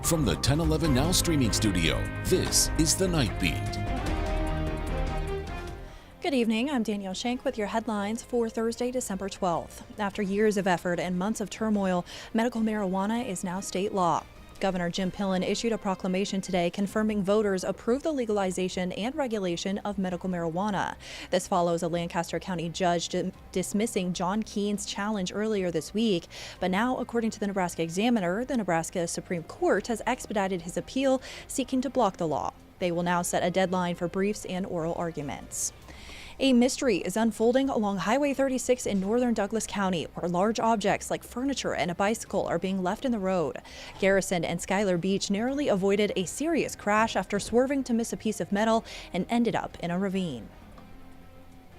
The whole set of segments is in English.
From the 1011 Now streaming studio, this is The Night Beat. Good evening, I'm Danielle Shenk with your headlines for Thursday, December 12th. After years of effort and months of turmoil, medical marijuana is now state law. Governor Jim Pillen issued a proclamation today confirming voters approve the legalization and regulation of medical marijuana. This follows a Lancaster County judge dismissing John Keene's challenge earlier this week. But now, according to the Nebraska Examiner, the Nebraska Supreme Court has expedited his appeal, seeking to block the law. They will now set a deadline for briefs and oral arguments. A mystery is unfolding along Highway 36 in northern Douglas County, where large objects like furniture and a bicycle are being left in the road. Garrison and Schuyler Beach narrowly avoided a serious crash after swerving to miss a piece of metal and ended up in a ravine.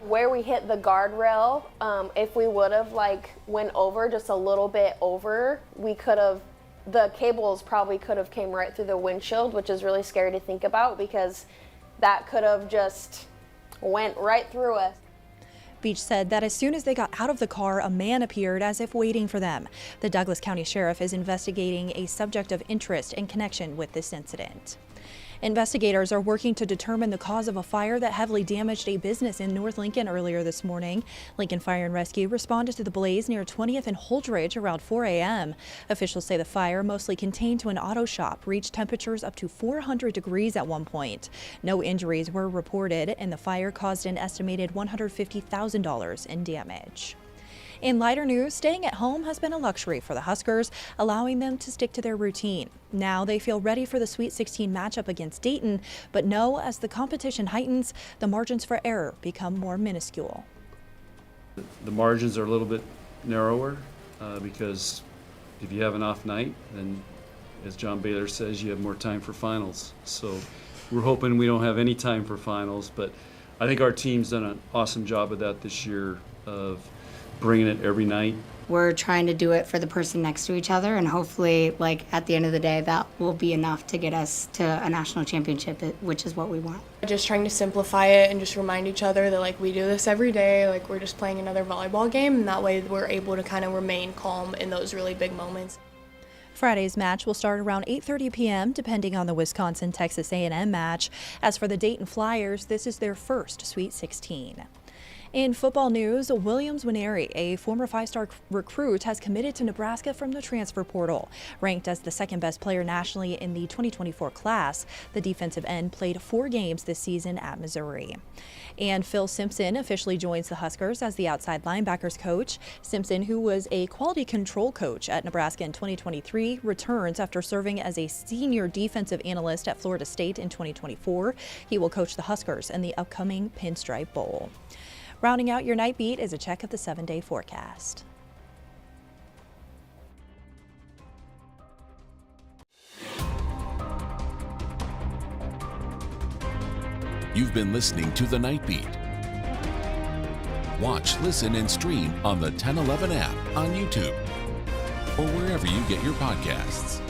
Where we hit the guardrail, if we would have went over just a little bit over, the cables probably could have came right through the windshield, which is really scary to think about because that could have just went right through us. Beach said that as soon as they got out of the car, a man appeared as if waiting for them. The Douglas County Sheriff is investigating a subject of interest in connection with this incident. Investigators are working to determine the cause of a fire that heavily damaged a business in North Lincoln earlier this morning. Lincoln Fire and Rescue responded to the blaze near 20th and Holdridge around 4 a.m. Officials say the fire, mostly contained to an auto shop, reached temperatures up to 400 degrees at one point. No injuries were reported, and the fire caused an estimated $150,000 in damage. In lighter news, staying at home has been a luxury for the Huskers, allowing them to stick to their routine. Now they feel ready for the Sweet 16 matchup against Dayton, but know as the competition heightens, the margins for error become more minuscule. The margins are a little bit narrower because if you have an off night, then as John Baylor says, you have more time for finals. So we're hoping we don't have any time for finals, but I think our team's done an awesome job of that this year, of bringing it every night. We're trying to do it for the person next to each other, and hopefully, at the end of the day, that will be enough to get us to a national championship, which is what we want. Just trying to simplify it and just remind each other that we do this every day, we're just playing another volleyball game, and that way we're able to kind of remain calm in those really big moments. Friday's match will start around 8:30 p.m. depending on the Wisconsin-Texas A&M match. As for the Dayton Flyers, this is their first Sweet 16. In football news, Williams Winery, a former five-star recruit, has committed to Nebraska from the transfer portal. Ranked as the second best player nationally in the 2024 class, the defensive end played 4 games this season at Missouri. And Phil Simpson officially joins the Huskers as the outside linebackers coach. Simpson, who was a quality control coach at Nebraska in 2023, returns after serving as a senior defensive analyst at Florida State in 2024. He will coach the Huskers in the upcoming Pinstripe Bowl. Rounding out your night beat is a check of the 7-day forecast. You've been listening to The Night Beat. Watch, listen, and stream on the 1011 app on YouTube or wherever you get your podcasts.